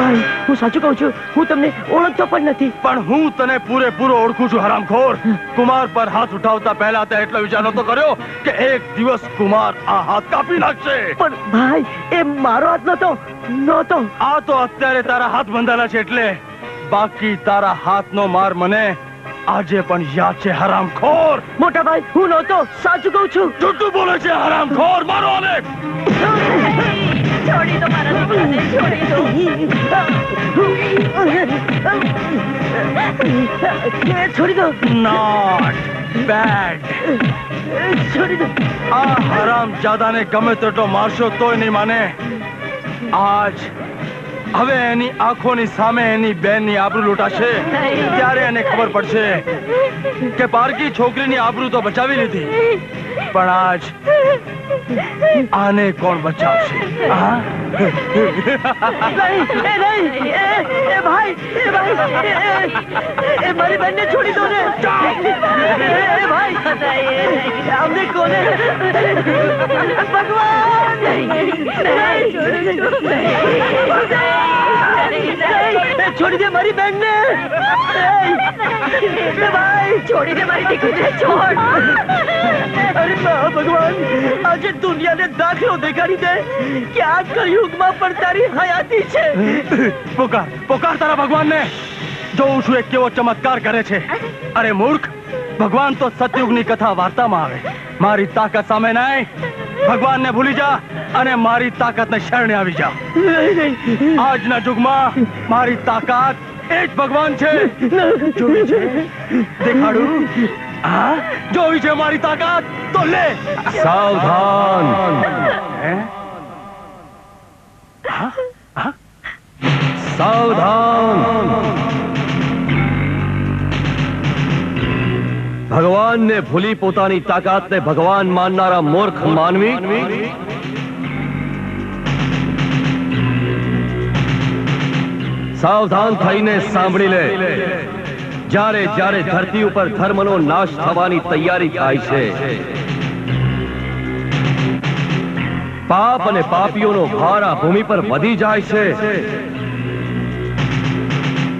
ભાઈ હું સાચું કહું છું, હું તમને ઓળખતો પણ નથી. પણ હું તને પૂરેપૂરો ઓળખું છું હરામખોર. કુમાર પર હાથ ઉઠાવતા પહેલા તે એટલો વિચાર નતો કર્યો કે એક દિવસ કુમાર આ હાથ કાપી નાખશે. પણ ભાઈ એ મારો હાથ નહોતો. આ તો અત્યારે તારા હાથ બંધાયેલા છે એટલે, બાકી તારા હાથનો માર મને આજે પણ યાદ છે હરામખોર. મોટા ભાઈ હું નહોતો, સાચું કહું છું. જુઠ્ઠું બોલે છે હરામખોર. મારો આને છોડી દો મારા દીકરાને, છોડી દો. છોડી દો. Not bad. છોડી દો. આ હરામજાદાને ગમે તેટલો મારશો તોય નહીં માને. આજ હવે એની આંખોની સામે એની બેનની આબરૂ લૂંટાશે. ત્યારે એને ખબર પડશે કે પારકી છોકરીની આબરૂ તો બચાવી લીધી, પણ આજ આને કોણ બચાવશે? મારી બહેનને છોડી દો ને. ભાઈ અમને કોને? ભગવાન છોડી દે મારી બહેનને. ભાઈ છોડી દે મારી દીકરીને, છોડ. અરે ભગવાન, આજે દુનિયાને દાખલો દેખાડી દે કે આ કળિયુગમાં પણ તારી હયાતી છે. પોકાર તારા ભગવાનને. જોઉં છું એ કેવો ચમત્કાર કરે છે. અરે મૂર્ખ, ભગવાન તો સતયુગની કથા વાર્તામાં આવે. મારી તાકાત સામે નહીં. ભગવાનને ભૂલી જા અને મારી તાકાતને શરણે આવી જા. આજના યુગમાં મારી તાકાત એ જ ભગવાન છે. જોવી છે? દેખાડું? હા, જોવી છે મારી તાકાત? તો લે. સાવધાન. સાવધાન. ભગવાનને ભૂલી પોતાની તાકાતને ભગવાન માનનારા મૂર્ખ માનવી સાવધાન થઈને સાંભળી લે. જ્યારે જ્યારે ધરતી ઉપર ધર્મનો નાશ થવાની તૈયારી થાય છે, પાપ અને પાપીઓનો ભાર આ ભૂમિ પર વધી જાય છે,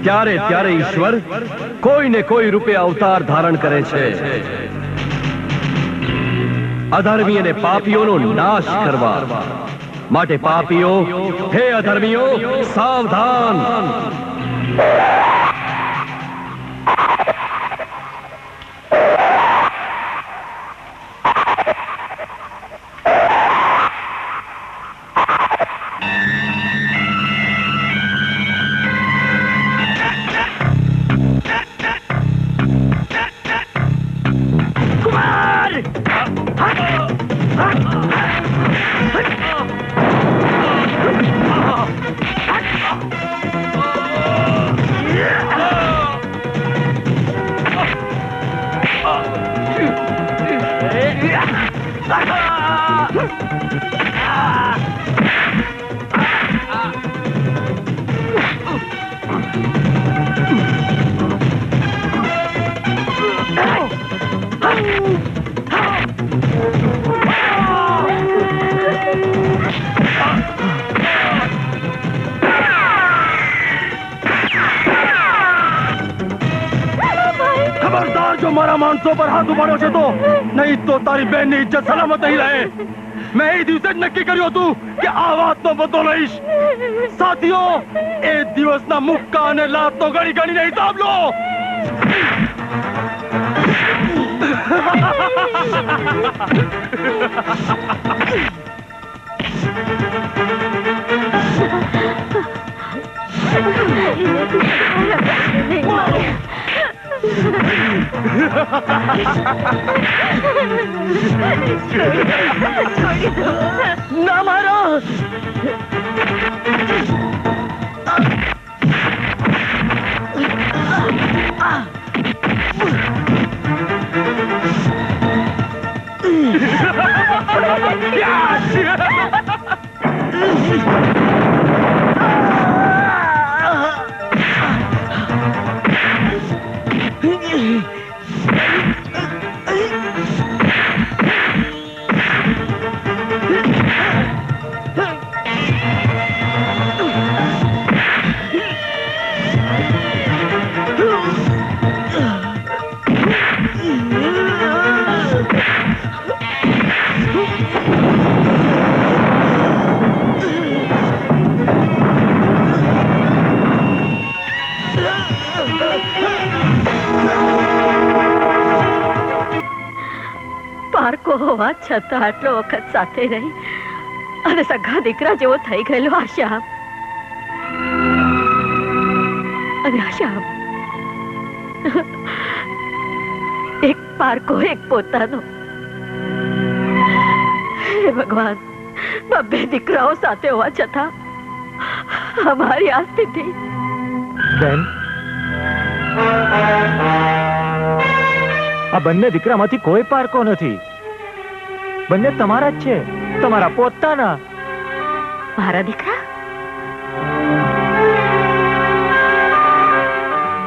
ત્યારે ત્યારે ઈશ્વર કોઈને કોઈ રૂપે અવતાર ધારણ કરે છે, અધર્મી અને પાપીઓનો નાશ કરવા માટે. પાપીઓ, હે અધર્મીઓ, સાવધાન. ખબરદાર, જો મારા માણસો પર હાથ ઉપાડ્યો છે તો નહીં તો તારી બહેનની ઇજ્જત સલામત નહીં રહે. મેં એ દિવસે જ નક્કી કર્યું હતું કે આ વાતનો બદલો લઈશ. સાથીઓ, એ દિવસના મુક્કા અને લાતનો ગણી ગણીને હિસાબ લો. ના મારો. બાળકો હોવા છતાં આટલો વખત સાથે રહી અને સગા દીકરા જેવો થઈ ગયેલો આ શ્યામ. અને આ શ્યામ એક પારકો એક પોતાનો. હે ભગવાન, બે દીકરાઓ સાથે હોવા છતાં અમારી આ સ્થિતિ. બેન, આ બંને દીકરામાંથી કોઈ પારકો નથી. બંને તમારા જ છે, તમારા પોતાના. મારા દીકરા?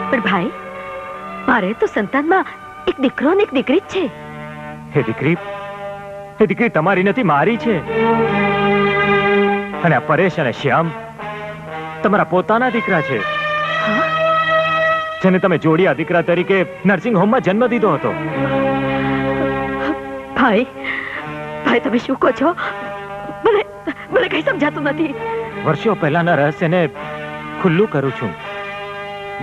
પણ ભાઈ, મારે તો સંતાનમાં એક દીકરો અને એક દીકરી જ છે. એ દીકરી તમારી નથી, મારી છે. અને આ પરેશ અને શ્યામ તમારા પોતાના દીકરા છે, જેને તમે જોડિયા દીકરા તરીકે નર્સિંગ હોમમાં જન્મ દીધો હતો. ભાઈ, તમે શું કહો છો? મને કઈ સમજાતું નથી. વર્ષો પહેલાના રહસ્યને ખુલ્લું કરું છું.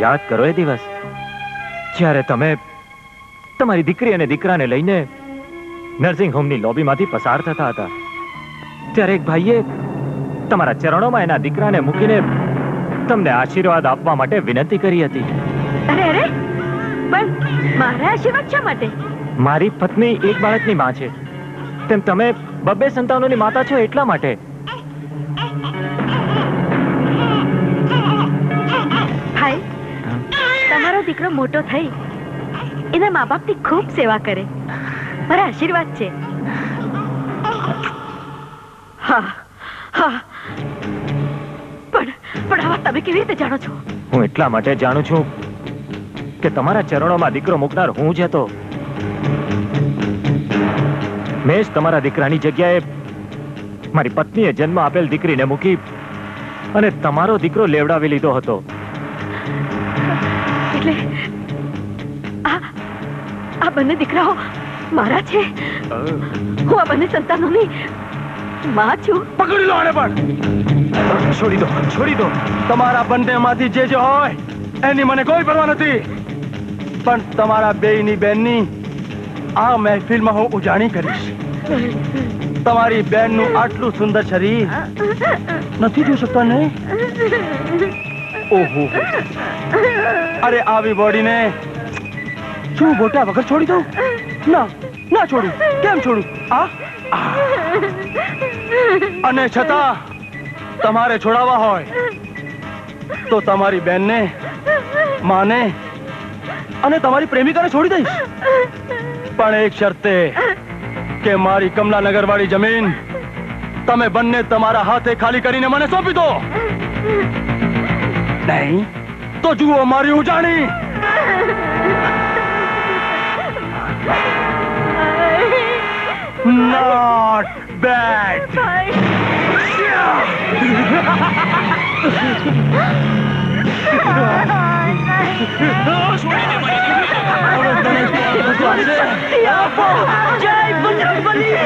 યાદ કરો એ દિવસ જ્યારે તમે તમારી દીકરી અને દીકરાને લઈને નર્સિંગ હોમની લોબીમાંથી પસાર થતા હતા. ત્યારે એક ભાઈએ તમારા ચરણોમાં એના દીકરાને મૂકીને તમને આશીર્વાદ આપવા માટે વિનંતી કરી હતી. અરે, પણ મારા આશીર્વાદ શા માટે? મારી પત્ની એક બાળકની માં છે, તેમ તમે બબ્બે સંતાનોની માતા છો એટલા માટે. ભાઈ, તમારો દીકરો મોટો થઈ એના મા બાપની ખૂબ સેવા કરે, મારા આશીર્વાદ છે. હા, પણ આ વાત તમે કેવી રીતે જાણો છો? હું એટલા માટે જાણું છું કે તમારા ચરણોમાં દીકરો મૂકનાર હું જ હતો. મેં જ તમારા દીકરાની જગ્યાએ મારી પત્નીએ જન્મ આપેલ દીકરીને મૂકી અને તમારો દીકરો લેવડાવી લીધો હતો. એટલે આ બંને દીકરાઓ મારા છે? હું આ બંને સંતાનોની માં છું? પકડી લો આને પણ. છોડી દો. તમારા બંનેમાંથી જે હોય એની મને કોઈ પરવા નથી, પણ તમારા બેયની બેનની આ મહેફિલમાં હું ઉજાણી કરીશ. તમારી બેનનું આટલું સુંદર શરીર નથી જોઈ શકતા નહીં? ઓહો, અરે આવી બોડીને શું બોટા વગર છોડી દઉં? ના છોડું. કેમ છોડું? અને છતાં તમારે છોડાવવા હોય તો તમારી બેનને, માને અને તમારી પ્રેમિકાને છોડી દઈશ, પણ એક શરતે કે મારી કમલાનગર વાળી જમીન તમે બંને તમારા હાથે ખાલી કરીને મને સોંપી દો. નહીં તો જુઓ મારી ઉજાણી. Not bad. જય બજરંગબલી.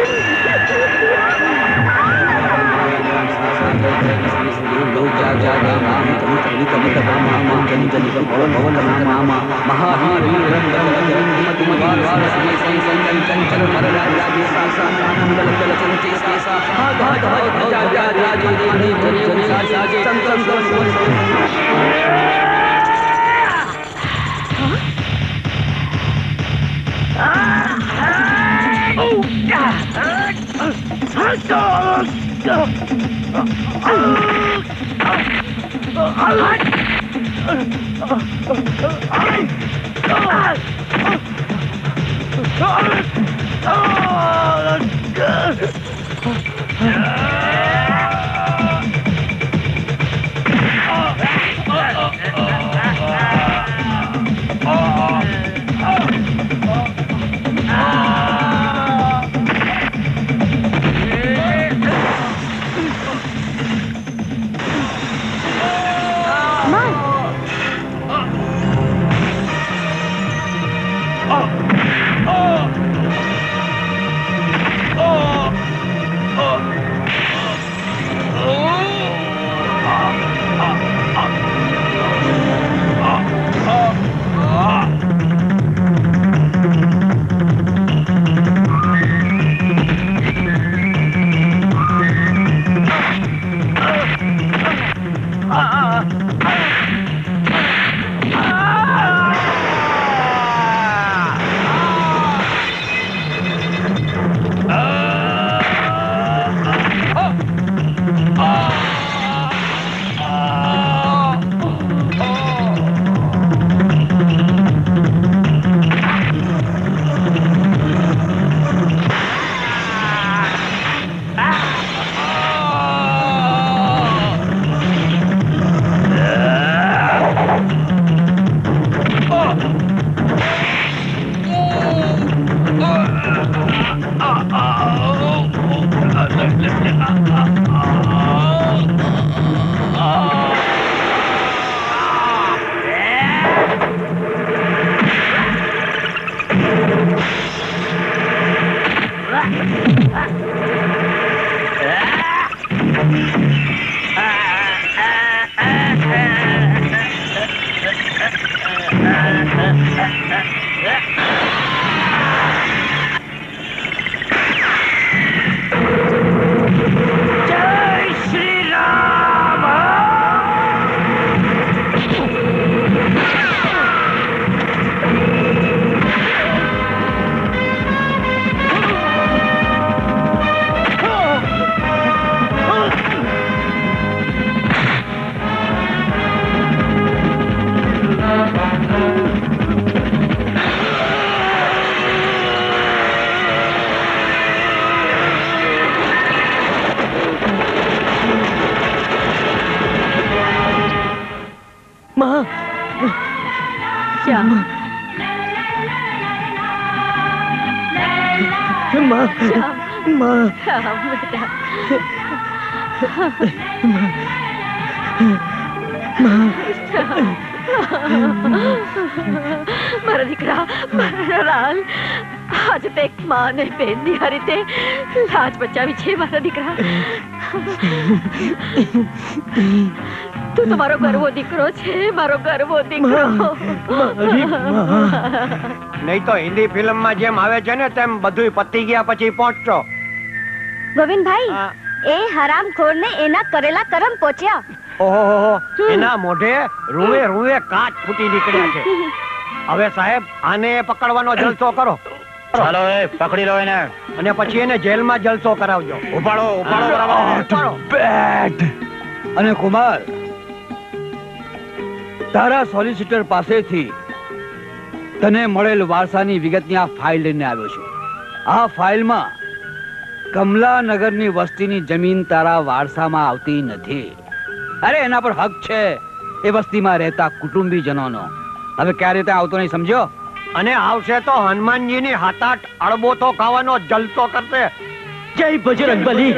શ્યામ માં શ્યામ માં શ્યામ બેટા મારા દીકરા મારા લાલ આજે તે એક માં ને બેનની આ રીતે લાજ બચાવી છે મારા દીકરા તું તો મારો ગર્વો દીકરો છે મારો ગર્વો દીકરો નહીં તો હિન્દી ફિલ્મ માં જેમ આવે છે ને તેમ બધું પતી ગયા પછી પહોંચતો. ગોવિંદભાઈ હા. એ હરામખોર ને એના કરેલા કરમ પહોંચ્યા ઓહો, એના મોઢે રૂએ રૂએ કાચ ફૂટી નીકળ્યા છે. હવે સાહેબ આને પકડવાનો જલસો કરો ચાલો એ પકડી લો એને. અને પછી એને જેલમાં જલસો કરાવજો. ઉપાડો ઉપાડો. બેડ. અને કુમાર, તારા સોલિસિટર પાસેથી તને મળેલ વારસાની વિગતની આ ફાઇલ લઈને આવ્યો છું. આ ફાઇલમાં કમલાનગરની વસ્તીની જમીન તારા વારસામાં આવતી નથી. અરે એના પર હક છે એ વસ્તીમાં રહેતા કુટુંબીજનોનો. હવે ક્યારે ત્યાં આવતો નહીં, સમજ્યો? અને આવશે તો હનુમાનજીની 7-8 અડબો તો ખાવાનો જલસો કરશે. જય બજરંગ બલી.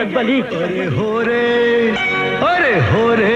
અરે હો રે